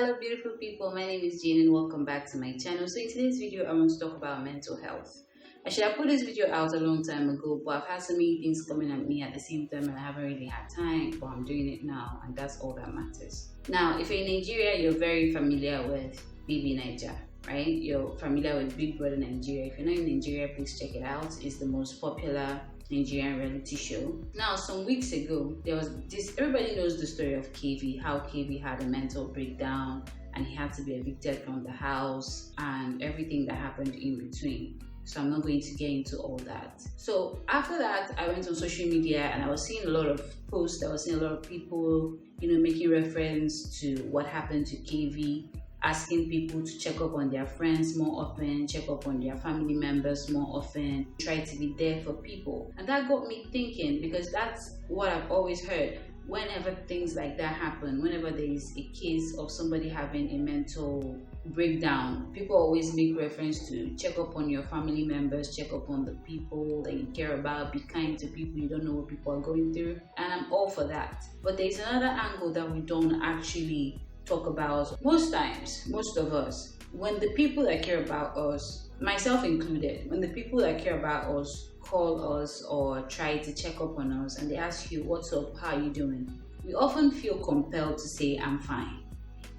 Hello beautiful people, my name is Jane and welcome back to my channel. So in today's video I want to talk about mental health. I should have put this video out a long time ago, but I've had so many things coming at me at the same time and I haven't really had time, but I'm doing it now and that's all that matters. Now if you're in Nigeria, you're very familiar with BB Niger, right? You're familiar with Big Brother Nigeria. If you're not in Nigeria, please check it out. It's the most popular Nigerian reality show. Now, some weeks ago, there was this, everybody knows the story of KV, how KV had a mental breakdown and he had to be evicted from the house and everything that happened in between. So I'm not going to get into all that. So after that, I went on social media and I was seeing a lot of posts. I was seeing a lot of people, making reference to what happened to KV, asking people to check up on their friends more often, check up on their family members more often, try to be there for people. And that got me thinking, because that's what I've always heard. Whenever things like that happen, whenever there is a case of somebody having a mental breakdown, people always make reference to check up on your family members, check up on the people that you care about, be kind to people. You don't know what people are going through, and I'm all for that. But there's another angle that we don't actually talk about most times, most of us. When the people that care about us, myself included, when the people that care about us call us or try to check up on us and they ask you, what's up, how are you doing? We often feel compelled to say, I'm fine,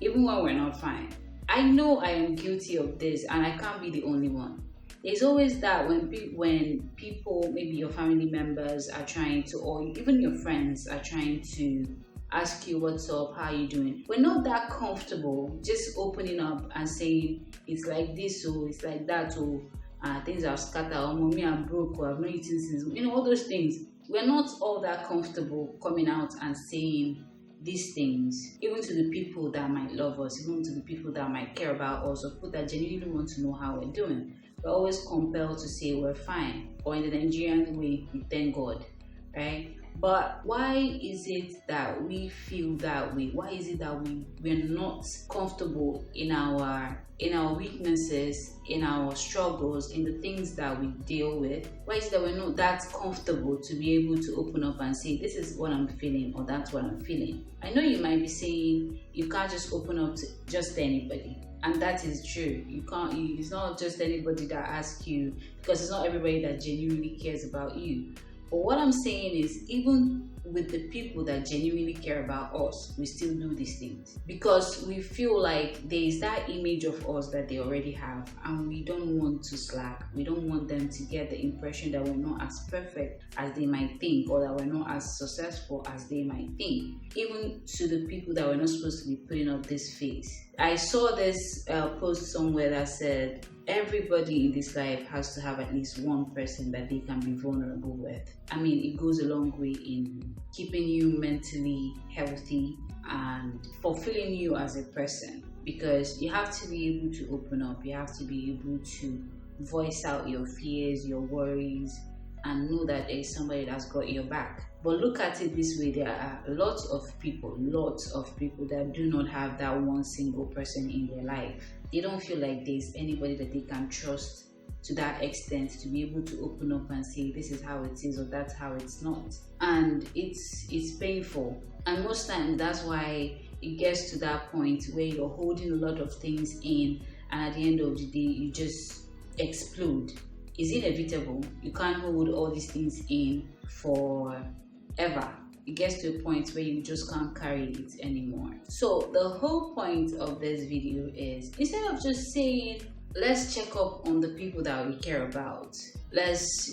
even when we're not fine. I know I am guilty of this and I can't be the only one. There's always that when people, maybe your family members are trying to, or even your friends are trying to ask you what's up, how are you doing, we're not that comfortable just opening up and saying it's like this or it's like that or things are scattered or mommy I'm broke or I've not eaten since, all those things. We're not all that comfortable coming out and saying these things, even to the people that might love us, even to the people that might care about us, or people that genuinely want to know how we're doing. We're always compelled to say we're fine, or in the Nigerian way, we thank God, right? But why is it that we feel that way? Why is it that we're not comfortable in our weaknesses, in our struggles, in the things that we deal with? Why is it that we're not that comfortable to be able to open up and say, this is what I'm feeling, or that's what I'm feeling? I know you might be saying you can't just open up to just anybody. And that is true. You can't. It's not just anybody that asks you, because it's not everybody that genuinely cares about you. But what I'm saying is, even with the people that genuinely care about us, we still do these things because we feel like there is that image of us that they already have, and we don't want to slack. We don't want them to get the impression that we're not as perfect as they might think, or that we're not as successful as they might think, even to the people that we're not supposed to be putting up this face. I saw this post somewhere that said, everybody in this life has to have at least one person that they can be vulnerable with. I mean, it goes a long way in keeping you mentally healthy and fulfilling you as a person, because you have to be able to open up, you have to be able to voice out your fears, your worries, and know that there is somebody that's got your back. But look at it this way, there are lots of people that do not have that one single person in their life. They don't feel like there's anybody that they can trust to that extent to be able to open up and say this is how it is or that's how it's not. And it's painful. And most times that's why it gets to that point where you're holding a lot of things in, and at the end of the day you just explode. It's inevitable. You can't hold all these things in forever. It gets to a point where you just can't carry it anymore. So the whole point of this video is, instead of just saying let's check up on the people that we care about, let's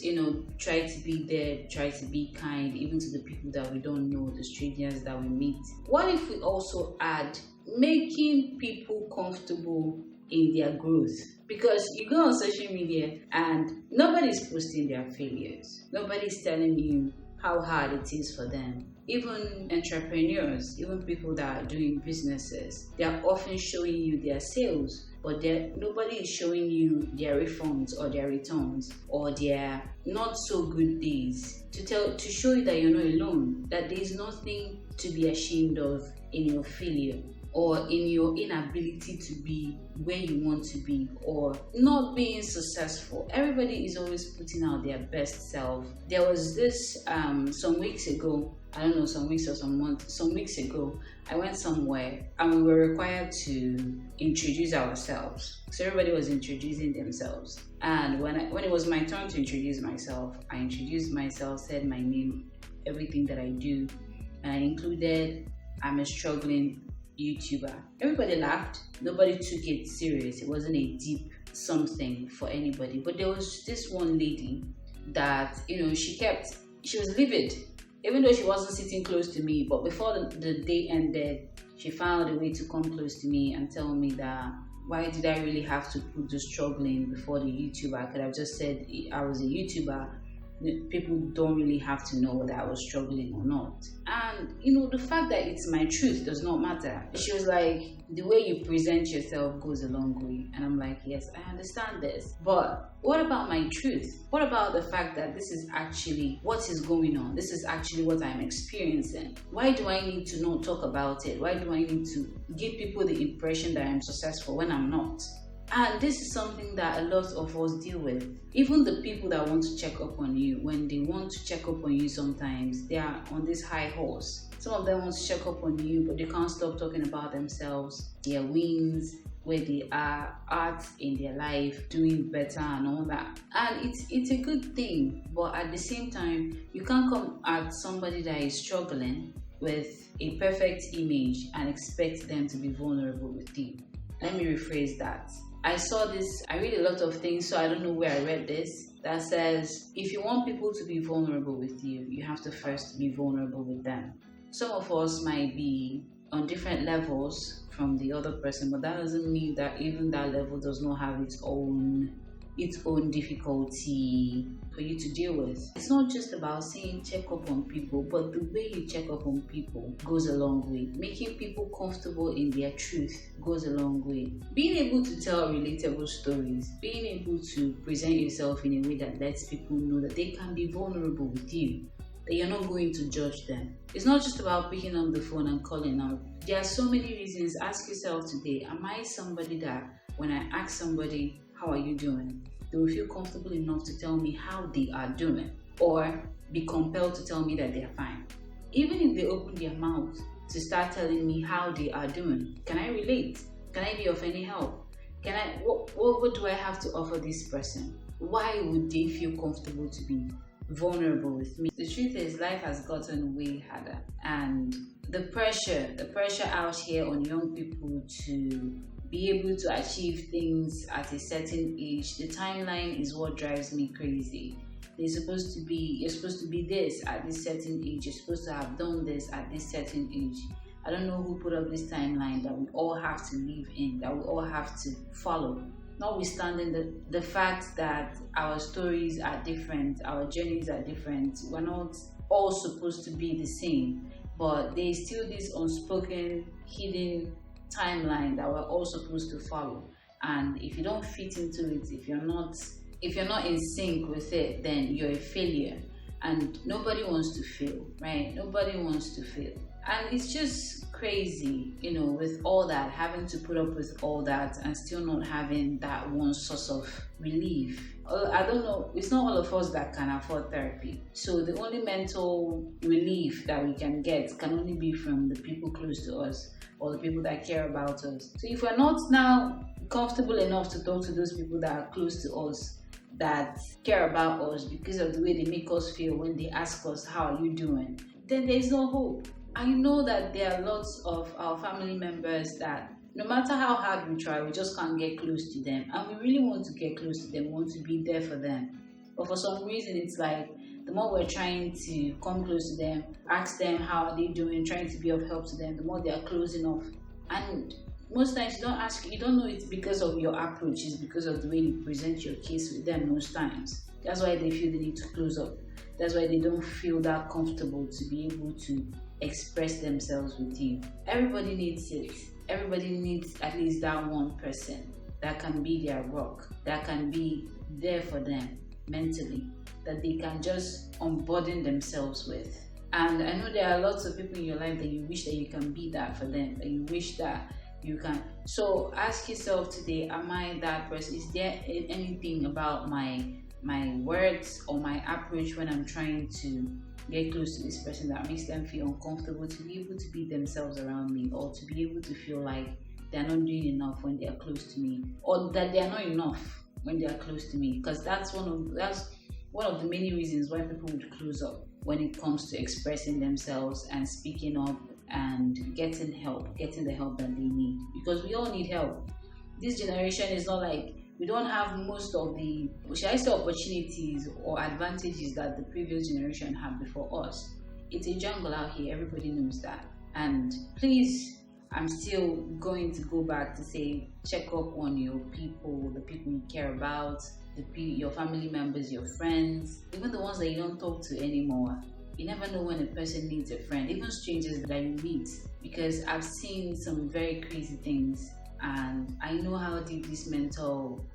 try to be there, try to be kind even to the people that we don't know, the strangers that we meet, what if we also add making people comfortable in their growth? Because you go on social media and nobody's posting their failures, nobody's telling you how hard it is for them. Even entrepreneurs, even people that are doing businesses, they are often showing you their sales, but nobody is showing you their refunds or their returns or their not so good days to show you that you're not alone, that there's nothing to be ashamed of in your failure or in your inability to be where you want to be or not being successful. Everybody is always putting out their best self. There was this some weeks ago, I don't know, some weeks or some weeks ago, I went somewhere and we were required to introduce ourselves. So everybody was introducing themselves. And when it was my turn to introduce myself, I introduced myself, said my name, everything that I do, and I included I'm a struggling YouTuber. Everybody laughed. Nobody took it serious. It wasn't a deep something for anybody. But there was this one lady that, she was livid, even though she wasn't sitting close to me. But before the day ended, she found a way to come close to me and tell me that why did I really have to put the struggling before the YouTuber? I could have just said I was a YouTuber. People don't really have to know whether I was struggling or not. And the fact that it's my truth does not matter. She was like, the way you present yourself goes a long way. And I'm like, yes, I understand this. But what about my truth? What about the fact that this is actually what is going on? This is actually what I'm experiencing. Why do I need to not talk about it? Why do I need to give people the impression that I'm successful when I'm not? And this is something that a lot of us deal with. Even the people that want to check up on you, when they want to check up on you sometimes, they are on this high horse. Some of them want to check up on you, but they can't stop talking about themselves, their wins, where they are at in their life, doing better and all that. And it's a good thing, but at the same time, you can't come at somebody that is struggling with a perfect image and expect them to be vulnerable with you. Let me rephrase that. I read a lot of things, so I don't know where I read this, that says, if you want people to be vulnerable with you, you have to first be vulnerable with them. Some of us might be on different levels from the other person, but that doesn't mean that even that level does not have its own difficulty for you to deal with. It's not just about saying check up on people, but the way you check up on people goes a long way. Making people comfortable in their truth goes a long way. Being able to tell relatable stories, being able to present yourself in a way that lets people know that they can be vulnerable with you, that you're not going to judge them. It's not just about picking up the phone and calling out. There are so many reasons. Ask yourself today, am I somebody that when I ask somebody, how are you doing, they will feel comfortable enough to tell me how they are doing, or be compelled to tell me that they are fine? Even if they open their mouth to start telling me how they are doing, can I relate? Can I be of any help? What do I have to offer this person? Why would they feel comfortable to be vulnerable with me? The truth is, life has gotten way harder, and the pressure out here on young people to be able to achieve things at a certain age, the timeline is what drives me crazy. You're supposed to be this at this certain age, you're supposed to have done this at this certain age. I don't know who put up this timeline that we all have to live in, that we all have to follow. Notwithstanding the fact that our stories are different, our journeys are different, we're not all supposed to be the same, but there's still this unspoken, hidden timeline that we're all supposed to follow. And if you don't fit into it, if you're not in sync with it, then you're a failure. And nobody wants to fail, right? Nobody wants to fail. And it's just crazy, with all that, having to put up with all that and still not having that one source of relief. I don't know, it's not all of us that can afford therapy. So the only mental relief that we can get can only be from the people close to us or the people that care about us. So if we're not now comfortable enough to talk to those people that are close to us, that care about us because of the way they make us feel when they ask us, how are you doing? Then there's no hope. I know that there are lots of our family members that no matter how hard we try, we just can't get close to them. And we really want to get close to them, want to be there for them. But for some reason, it's like the more we're trying to come close to them, ask them how are they doing, trying to be of help to them, the more they are closing off. And most times you don't know it's because of your approach, it's because of the way you present your case with them most times. That's why they feel the need to close up. That's why they don't feel that comfortable to be able to express themselves with you. Everybody needs it. Everybody needs at least that one person that can be their rock, that can be there for them mentally, that they can just unburden themselves with. And I know there are lots of people in your life that you wish that you can be that for them, that you wish that you can. So ask yourself today, am I that person? Is there anything about my words or my approach when I'm trying to get close to this person that makes them feel uncomfortable to be able to be themselves around me, or to be able to feel like they're not doing enough when they are close to me, or that they are not enough when they are close to me. Because that's one of the many reasons why people would close up when it comes to expressing themselves and speaking up and getting the help that they need. Because we all need help. This generation is not like we don't have most of the, should I say, opportunities or advantages that the previous generation had before us. It's a jungle out here, everybody knows that. And please, I'm still going to go back to say, check up on your people, the people you care about, your family members, your friends, even the ones that you don't talk to anymore. You never know when a person needs a friend, even strangers that you meet, because I've seen some very crazy things and I know how deep this mental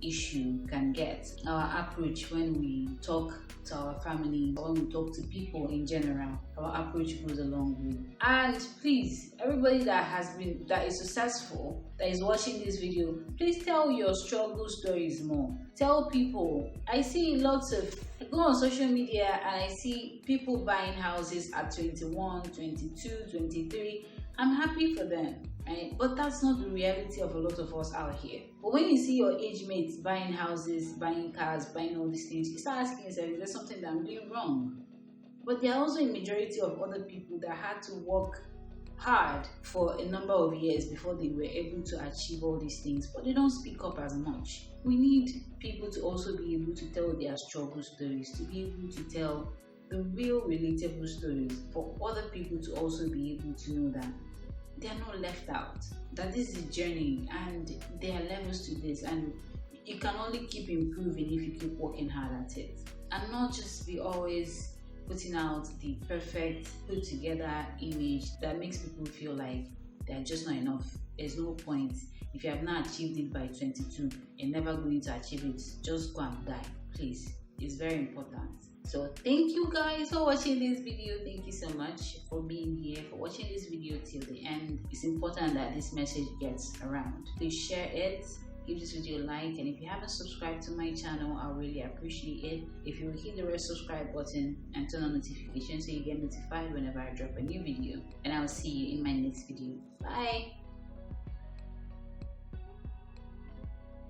issue can get. Our approach when we talk to our family, when we talk to people in general, our approach goes a long way. And please, everybody that is successful, that is watching this video, please tell your struggle stories more. Tell people. I see lots of, I go on social media and I see people buying houses at 21, 22, 23. I'm happy for them. Right? But that's not the reality of a lot of us out here. But when you see your age mates buying houses, buying cars, buying all these things, you start asking yourself, is there something that I'm doing wrong? But there are also a majority of other people that had to work hard for a number of years before they were able to achieve all these things, but they don't speak up as much. We need people to also be able to tell their struggle stories, to be able to tell the real relatable stories, for other people to also be able to know that they are not left out, that this is a journey and there are levels to this, and you can only keep improving if you keep working hard at it, and not just be always putting out the perfect put together image that makes people feel like they're just not enough. There's no point. If you have not achieved it by 22, you're never going to achieve it. Just go and die, please. It's very important. So thank you guys for watching this video. Thank you so much for being here, for watching this video till the end. It's important that this message gets around. Please share it, give this video a like, and if you haven't subscribed to my channel, I really appreciate it if you will hit the red subscribe button and turn on notifications so you get notified whenever I drop a new video. And I'll see you in my next video. Bye.